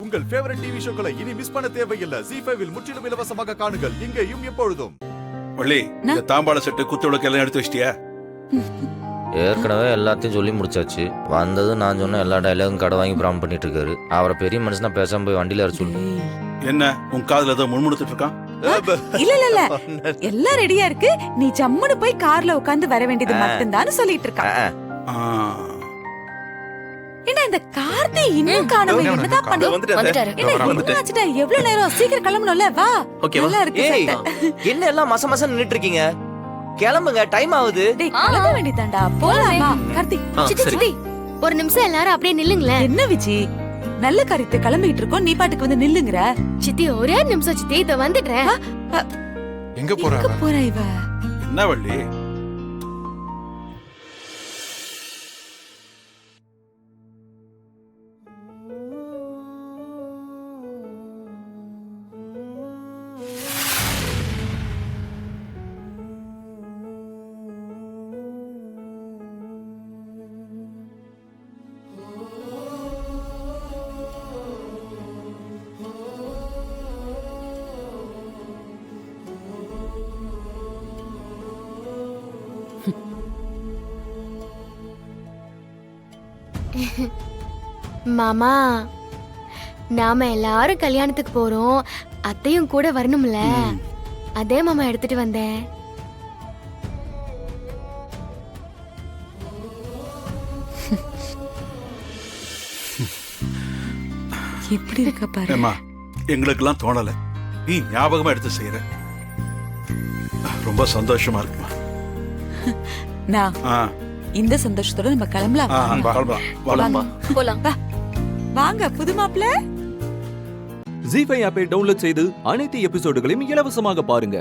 உங்கள் favourite TV ஷோக்களை இனி miss பண்ண தேவையில்லை. ZEE5 இல் முற்றிலும் இலவசமாக காணுங்கள். இங்கேயும் எப்பொழுதும். வள்ளி, இந்த தாம்பாள செட்டு குத்துவிளக்கு எல்லாம் எடுத்து வச்சிட்டியா? ஏற்கனவே எல்லாத்தையும் சொல்லி முடிச்சாச்சு. வந்தது நான் சொன்ன எல்லா டைலாகும் கடை வாங்கி பிராம் பண்ணிட்டு இருக்காரு. அவரை பெரிய மனுஷனா பேசாம போய் வண்டியில வர சொல்லு. என்ன உன் காதுல ஏதோ முணுமுணுத்துட்டு இருக்கான்? இல்ல இல்ல இல்ல எல்லாம் ரெடியா இருக்கு. நீ ஜம்முன்னு போய் கார்ல உட்கார்ந்து வர வேண்டியது மட்டும்தான் சொல்லிட்டு இருக்கான். என்ன இந்த கார்த்தி இன்னும் காணவே? என்னதான் பண்ண வந்துட்டாரு. வந்துட்டாரு. எவ்வளவு நேரம்? சீக்கிரம் கிளம்பணும்ல. வா. நல்லா இருக்கு. என்ன எல்லாம் மச மச நின்னுட்டு இருக்கீங்க? கிளம்புங்க, டைம் ஆகுது. டேய் கிளம்ப வேண்டியதாண்டா. போலாமா கார்த்தி? சித்தி ஒரு நிமிஷம் எல்லாரும் அப்படியே நில்லுங்களேன். என்ன விஜி, நல்ல காரியத்தை கிளம்பிட்டு இருக்கோம், நீ பாட்டுக்கு வந்து நில்லுங்கற. சித்தி ஒரே நிமிஷம் சித்தி, இத வந்துடுறேன். எங்க போறா இவ? என்ன வள்ளி? மாமா, நாம எல்லாரும் கல்யாணத்துக்கு போறோம். அத்தையும் கூட வரணும்ல. அதே மாமா எடுத்துட்டு வந்தேன். எப்படி இருக்க பாரு. ஏம்மா, எங்களுக்கெல்லாம் தோணல, நீ ஞாபகமா எடுத்து செய்யற. ரொம்ப சந்தோஷமா இருக்குமா? நான் இந்த சந்தோஷத்தோட நம்ம கிளம்பலாம். போலாம். வாங்க புது மாப்பிள்ள. ZEE5 ஆப்பை டவுன்லோட் செய்து அனைத்து எபிசோடுகளையும் இலவசமாக பாருங்க.